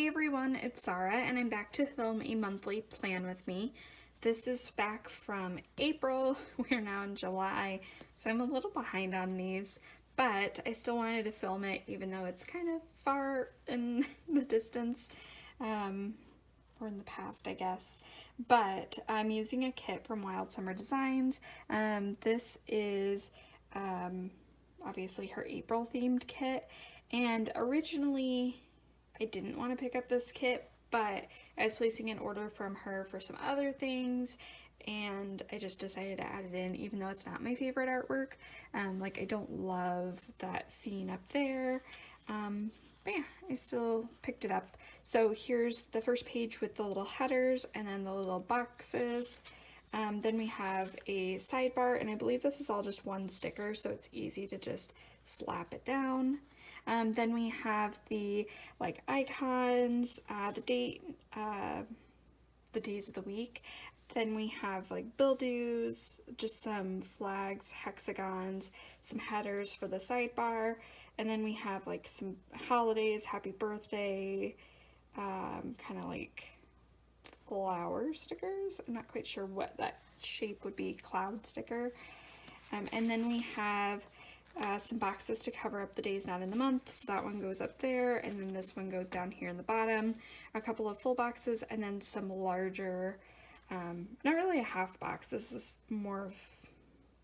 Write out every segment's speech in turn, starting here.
Hey everyone, it's Sarah and I'm back to film a monthly plan with me. This is back from April. We're now in July, so I'm a little behind on these, but I still wanted to film it even though it's kind of far in the distance, or in the past, I guess. But I'm using a kit from Wild Summer Designs. This is obviously her April themed kit, and originally I didn't want to pick up this kit, but I was placing an order from her for some other things and I just decided to add it in even though it's not my favorite artwork. Like, I don't love that scene up there, but yeah, I still picked it up. So here's the first page with the little headers and then the little boxes. Then we have a sidebar, and I believe this is all just one sticker, so it's easy to just slap it down. Then we have the like icons, the date, the days of the week. Then we have like bill dues, just some flags, hexagons, some headers for the sidebar, and then we have like some holidays, happy birthday, kind of like flower stickers. I'm not quite sure what that shape would be, cloud sticker. And then we have some boxes to cover up the days not in the month, so that one goes up there, and then this one goes down here in the bottom. A couple of full boxes, and then some larger, not really a half box, this is more of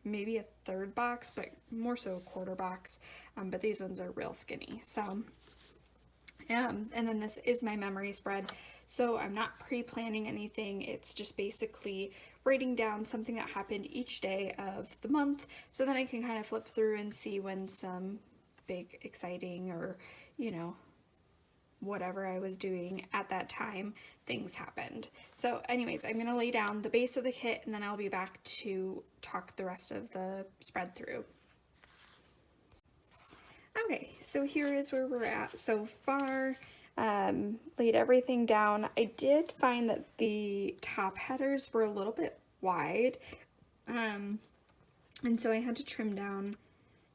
maybe a third box, but more so a quarter box, but these ones are real skinny. So and then this is my memory spread, so I'm not pre-planning anything. It's just basically writing down something that happened each day of the month, so then I can kind of flip through and see when some big exciting, or you know, whatever I was doing at that time, things happened. So anyways, I'm gonna lay down the base of the kit and then I'll be back to talk the rest of the spread through. Okay, so here is where we're at so far. Laid everything down. I did find that the top headers were a little bit wide, and so I had to trim down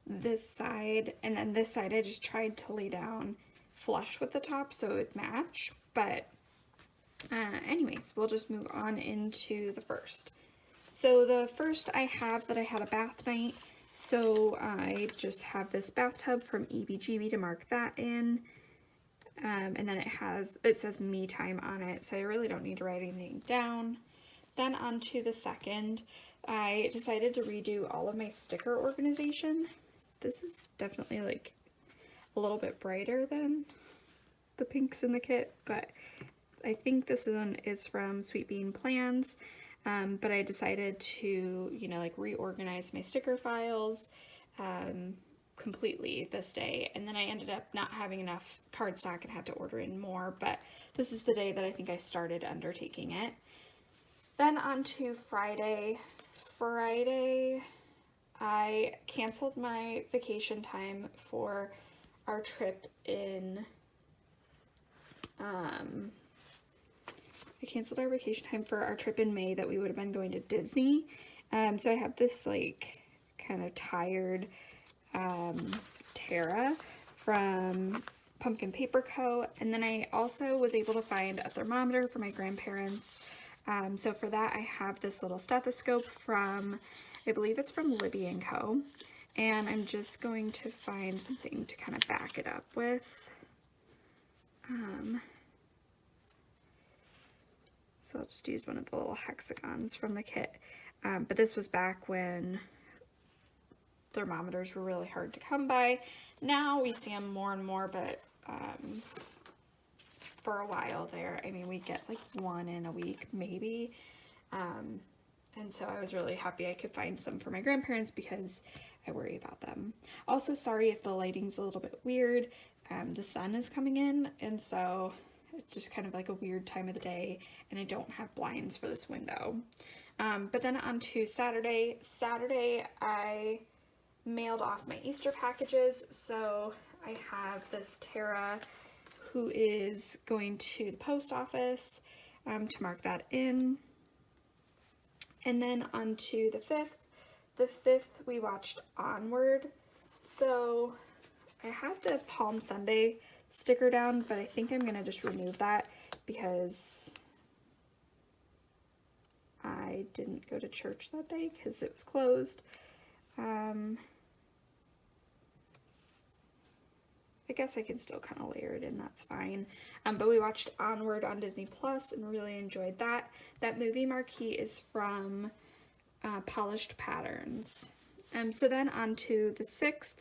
this side, and then this side I just tried to lay down flush with the top so it would match. But anyways, we'll just move on into the first. So the first I have that I had a bath night, so I just have this bathtub from EBGB to mark that in, and then it says me time on it, so I really don't need to write anything down. Then on to the second, I decided to redo all of my sticker organization. This is definitely like a little bit brighter than the pinks in the kit, but I think this one is from Sweet Bean Plans. But I decided to, you know, like reorganize my sticker files completely this day, and then I ended up not having enough cardstock and had to order in more, but this is the day that I think I started undertaking it. Then on to Friday. Friday, I canceled my vacation time for our trip in, I canceled our vacation time for our trip in May that we would have been going to Disney. So I have this like kind of tired Tara from Pumpkin Paper Co. And then I also was able to find a thermometer for my grandparents. So for that I have this little stethoscope from, I believe it's from Libby & Co. And I'm just going to find something to kind of back it up with. So I'll just use one of the little hexagons from the kit. But this was back when thermometers were really hard to come by. Now we see them more and more, but for a while there, I mean, we get like one in a week maybe. And so I was really happy I could find some for my grandparents because I worry about them. Also, sorry if the lighting's a little bit weird. The sun is coming in, and so it's just kind of like a weird time of the day, and I don't have blinds for this window. But then on to Saturday. Saturday, I mailed off my Easter packages. So I have this Tara who is going to the post office to mark that in. And then on to the 5th. The 5th, we watched Onward. So I had the Palm Sunday sticker down, but I think I'm going to just remove that because I didn't go to church that day because it was closed. I guess I can still kind of layer it in, that's fine. But we watched Onward on Disney Plus and really enjoyed that. That movie marquee is from Polished Patterns. So then on to the 6th.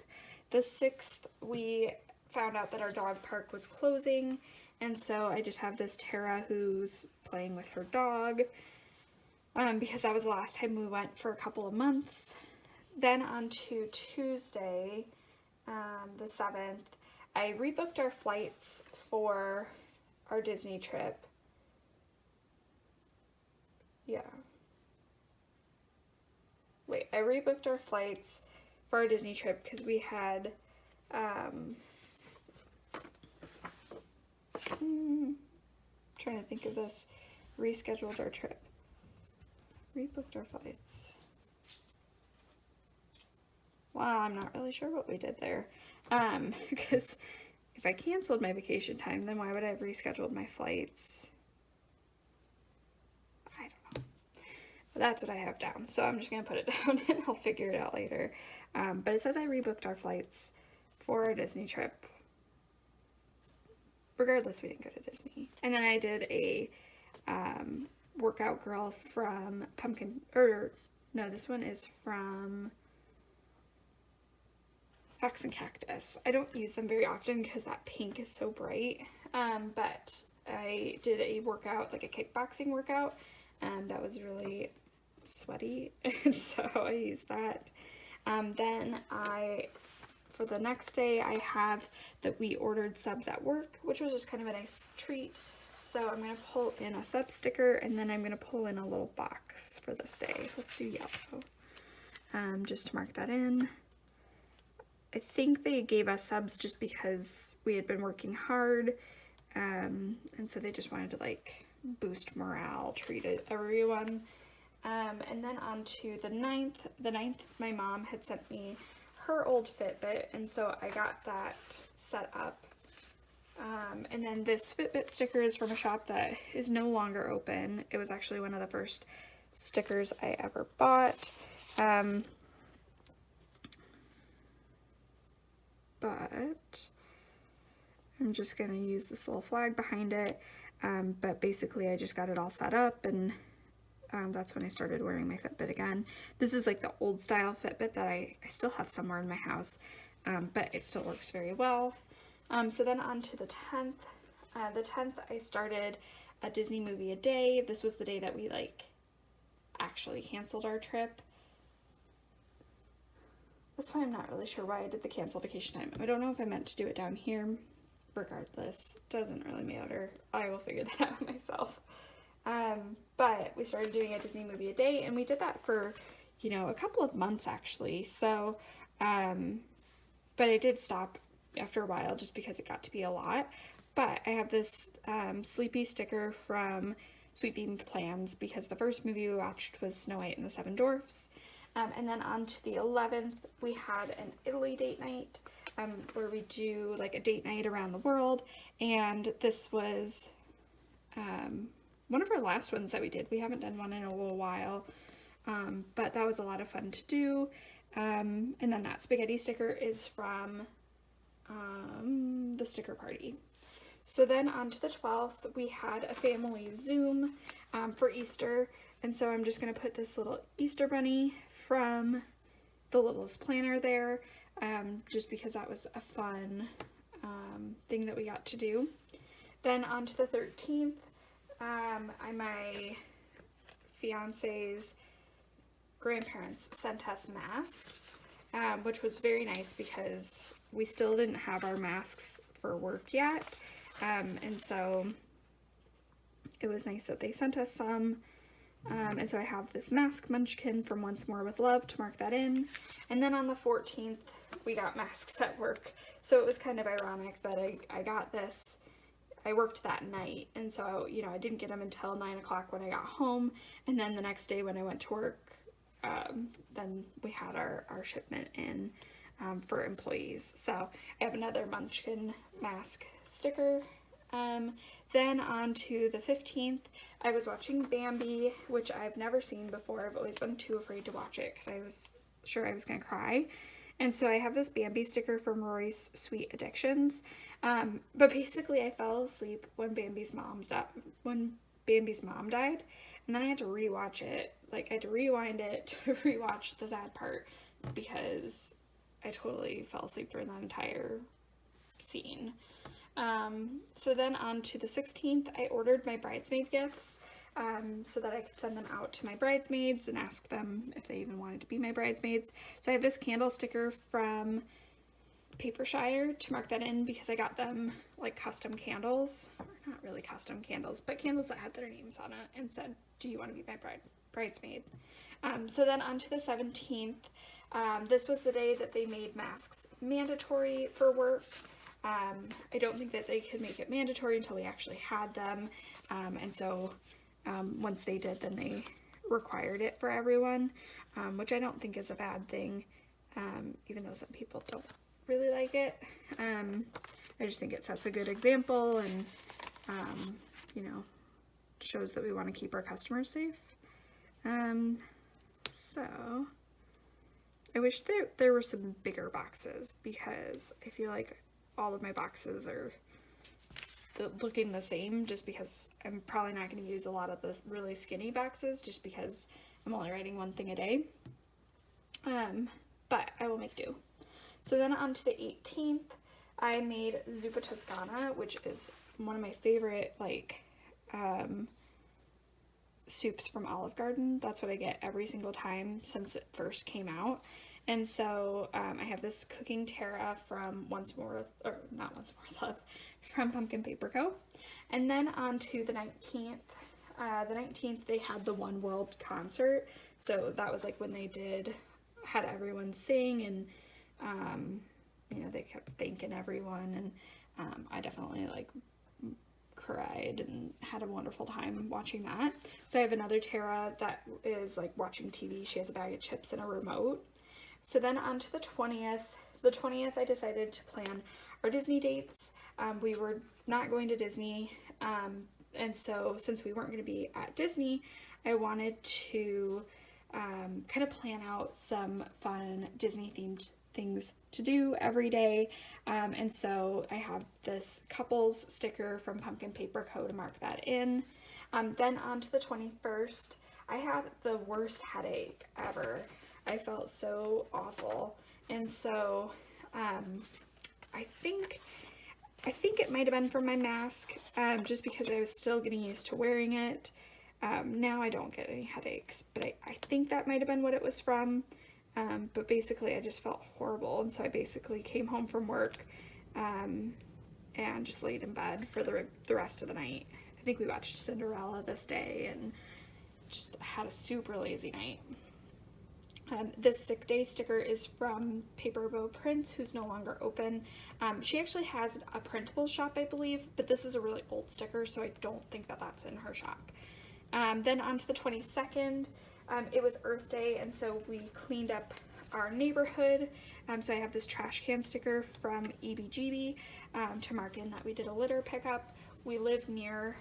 The 6th, we found out that our dog park was closing, and so I just have this Tara who's playing with her dog, because that was the last time we went for a couple of months. Then on to Tuesday, the 7th, I rebooked our flights for our Disney trip. Yeah. Wait, I rebooked our flights for our Disney trip because we had, trying to think of this, rescheduled our trip. Rebooked our flights. Wow, I'm not really sure what we did there. Because if I canceled my vacation time, then why would I have rescheduled my flights? I don't know. But that's what I have down. So I'm just going to put it down and I'll figure it out later. But it says I rebooked our flights for our Disney trip. Regardless, we didn't go to Disney. And then I did a workout girl from this one is from Fox and Cactus. I don't use them very often because that pink is so bright, but I did a workout, like a kickboxing workout, and that was really sweaty, and so I used that. Then for the next day, I have that we ordered subs at work, which was just kind of a nice treat. So I'm going to pull in a sub sticker, and then I'm going to pull in a little box for this day. Let's do yellow, just to mark that in. I think they gave us subs just because we had been working hard, and so they just wanted to like boost morale, treat everyone. And then on to the 9th. The 9th, my mom had sent me her old Fitbit, and so I got that set up. And then this Fitbit sticker is from a shop that is no longer open. It was actually one of the first stickers I ever bought. But I'm just going to use this little flag behind it. But basically I just got it all set up, and that's when I started wearing my Fitbit again. This is like the old style Fitbit that I still have somewhere in my house, but it still works very well. So then on to the 10th. The 10th I started a Disney movie a day. This was the day that we like actually canceled our trip. That's why I'm not really sure why I did the cancel vacation time. I don't know if I meant to do it down here. Regardless, doesn't really matter. I will figure that out myself. But we started doing a Disney movie a day, and we did that for, a couple of months actually. So, but I did stop after a while just because it got to be a lot. But I have this Sleepy sticker from Sweet Bean Plans because the first movie we watched was Snow White and the Seven Dwarfs. And then on to the 11th, we had an Italy date night, where we do like a date night around the world. And this was one of our last ones that we did. We haven't done one in a little while, but that was a lot of fun to do. And then that spaghetti sticker is from the sticker party. So then on to the 12th, we had a family Zoom for Easter. And so I'm just going to put this little Easter bunny from the Littlest Planner there, just because that was a fun thing that we got to do. Then on to the 13th, my fiance's grandparents sent us masks, which was very nice because we still didn't have our masks for work yet. And so it was nice that they sent us some. And so I have this mask munchkin from Once More with Love to mark that in. And then on the 14th, we got masks at work. So it was kind of ironic that I got this. I worked that night, and so, I didn't get them until 9 o'clock when I got home. And then the next day when I went to work, then we had our shipment in. for employees. So I have another Munchkin mask sticker. Then on to the 15th, I was watching Bambi, which I've never seen before. I've always been too afraid to watch it because I was sure I was going to cry. And so I have this Bambi sticker from Rory's Sweet Addictions. But basically I fell asleep when Bambi's mom died. And then I had to rewatch it. Like, I had to rewind it to rewatch the sad part because I totally fell asleep during that entire scene. So then on to the 16th, I ordered my bridesmaid gifts so that I could send them out to my bridesmaids and ask them if they even wanted to be my bridesmaids. So I have this candle sticker from Papershire to mark that in because I got them like custom candles, or not really custom candles, but candles that had their names on it and said, do you want to be my bridesmaid? So then on to the 17th, this was the day that they made masks mandatory for work. I don't think that they could make it mandatory until we actually had them, and so once they did, then they required it for everyone, which I don't think is a bad thing, even though some people don't really like it. I just think it sets a good example and, you know, shows that we want to keep our customers safe. So I wish there were some bigger boxes because I feel like all of my boxes are looking the same just because I'm probably not going to use a lot of the really skinny boxes just because I'm only writing one thing a day. But I will make do. So then on to the 18th, I made Zuppa Toscana, which is one of my favorite, like, soups from Olive Garden. That's what I get every single time since it first came out. And so I have this cooking Terra from from Pumpkin Paper Co. And then on to the 19th. The 19th, they had the One World concert. So that was like when they had everyone sing and, you know, they kept thanking everyone. And I definitely like cried and had a wonderful time watching that. So I have another Tara that is like watching TV. She has a bag of chips and a remote. So then on to the 20th. The 20th, I decided to plan our Disney dates. We were not going to Disney, and so since we weren't going to be at Disney, I wanted to kind of plan out some fun Disney-themed things to do every day, and so I have this couples sticker from Pumpkin Paper Co. to mark that in. Then on to the 21st, I had the worst headache ever. I felt so awful, and so I think it might have been from my mask, just because I was still getting used to wearing it. Now I don't get any headaches, but I think that might have been what it was from. But basically I just felt horrible, and so I basically came home from work and just laid in bed for the rest of the night. I think we watched Cinderella this day and just had a super lazy night. This sick day sticker is from Paper Bow Prints, who's no longer open. She actually has a printable shop, I believe, but this is a really old sticker, so I don't think that that's in her shop. Then on to the 22nd, it was Earth Day, and so we cleaned up our neighborhood. So I have this trash can sticker from EBGB to mark in that we did a litter pickup. We live near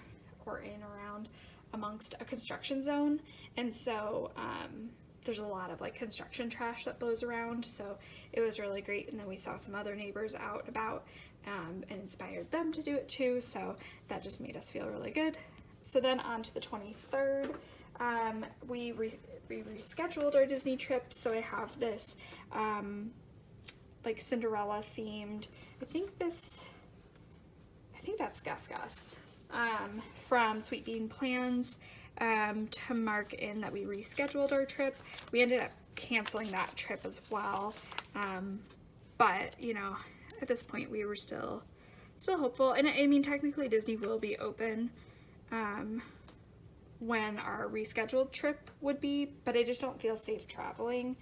or in around amongst a construction zone, and so there's a lot of like construction trash that blows around, so it was really great. And then we saw some other neighbors out and about and inspired them to do it too, so that just made us feel really good. So then on to the 23rd, we rescheduled our Disney trip, so I have this like Cinderella themed, I think that's Gus Gus from Sweet Bean Plans, to mark in that we rescheduled our trip. We ended up canceling that trip as well, but you know, at this point we were still hopeful. And I mean, technically Disney will be open when our rescheduled trip would be, but I just don't feel safe traveling,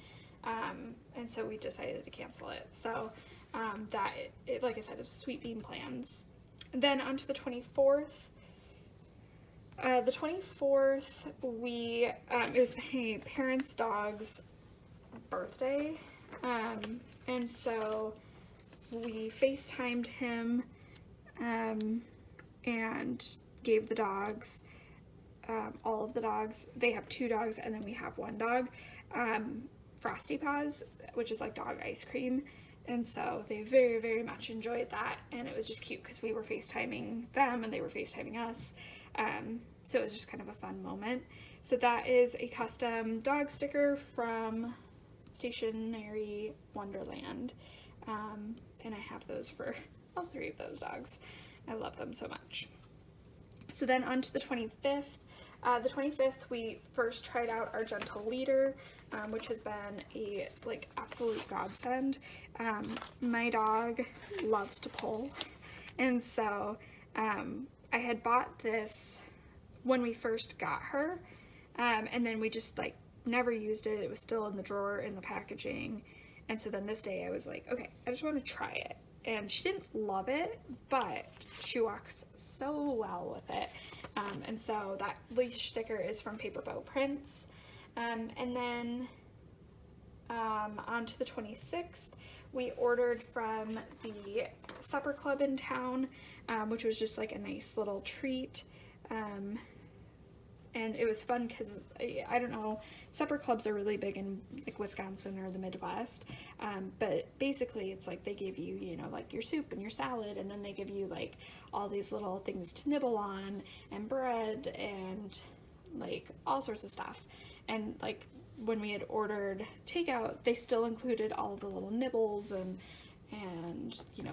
and so we decided to cancel it. So that it, like I said, is Sweet Bean Plans. And then on to the 24th. The 24th, it was my parents' dog's birthday, And so we FaceTimed him, and gave the dogs, all of the dogs, they have 2 dogs and then we have 1 dog, Frosty Paws, which is like dog ice cream. And so they very, very much enjoyed that, and it was just cute because we were FaceTiming them and they were FaceTiming us. So it was just kind of a fun moment. So that is a custom dog sticker from Stationery Wonderland. And I have those for all 3 of those dogs. I love them so much. So then on to the 25th. The 25th, we first tried out our Gentle Leader, which has been a absolute godsend. My dog loves to pull, and so I had bought this when we first got her, and then we just never used it. It was still in the drawer in the packaging, and so then this day I was like, okay, I just want to try it. And she didn't love it, but she walks so well with it. And so that leash sticker is from Paper Bow Prints. And then on to the 26th, we ordered from the supper club in town, which was just like a nice little treat. And it was fun because, I don't know, supper clubs are really big in Wisconsin or the Midwest, but basically it's they give you, your soup and your salad, and then they give you all these little things to nibble on, and bread, and all sorts of stuff. And when we had ordered takeout, they still included all the little nibbles and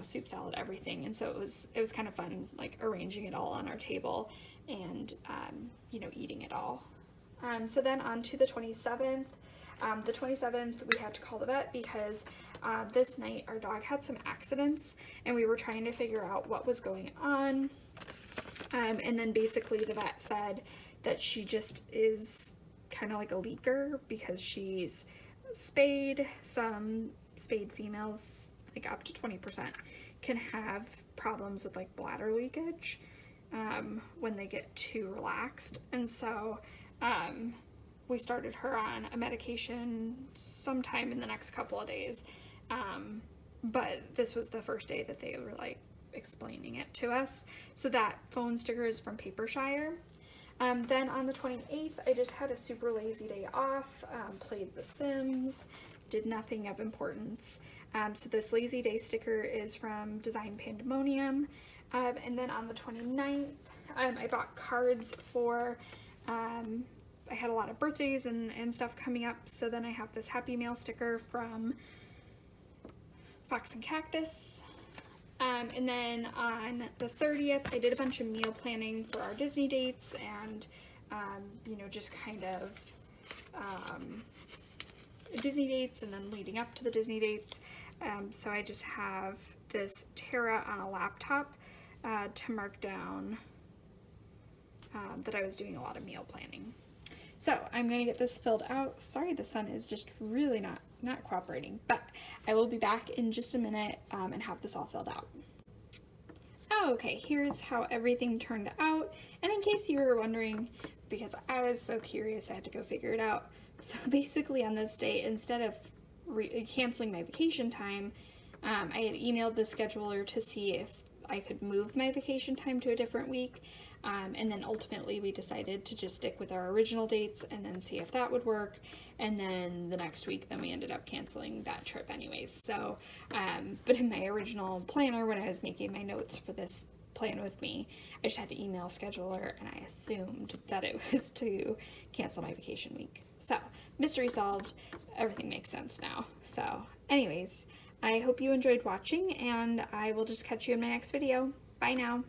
soup, salad, everything. And so it was kind of fun arranging it all on our table and eating it all. So then on to the 27th. The 27th, we had to call the vet because this night our dog had some accidents, and we were trying to figure out what was going on. And then basically the vet said that she just is kind of like a leaker because she's spayed. Some spayed females, up to 20%, can have problems with bladder leakage when they get too relaxed. And so we started her on a medication sometime in the next couple of days, but this was the first day that they were explaining it to us. So that phone sticker is from Papershire. Then on the 28th, I just had a super lazy day off, played The Sims, did nothing of importance. So this lazy day sticker is from Design Pandemonium. And then on the 29th, I bought cards for, I had a lot of birthdays and stuff coming up, so then I have this Happy Mail sticker from Fox and Cactus. And then on the 30th, I did a bunch of meal planning for our Disney dates, and, just kind of Disney dates and then leading up to the Disney dates. So I just have this Terra on a laptop to mark down that I was doing a lot of meal planning. So I'm going to get this filled out. Sorry, the sun is just really not cooperating, but I will be back in just a minute and have this all filled out. Okay, here's how everything turned out. And in case you were wondering, because I was so curious, I had to go figure it out. So basically on this day, instead of canceling my vacation time, I had emailed the scheduler to see if I could move my vacation time to a different week. And then ultimately we decided to just stick with our original dates and then see if that would work. And then the next week, then we ended up canceling that trip anyways. So, but in my original planner, when I was making my notes for this plan with me, I just had to email scheduler, and I assumed that it was to cancel my vacation week. So mystery solved, everything makes sense now. So anyways, I hope you enjoyed watching, and I will just catch you in my next video. Bye now.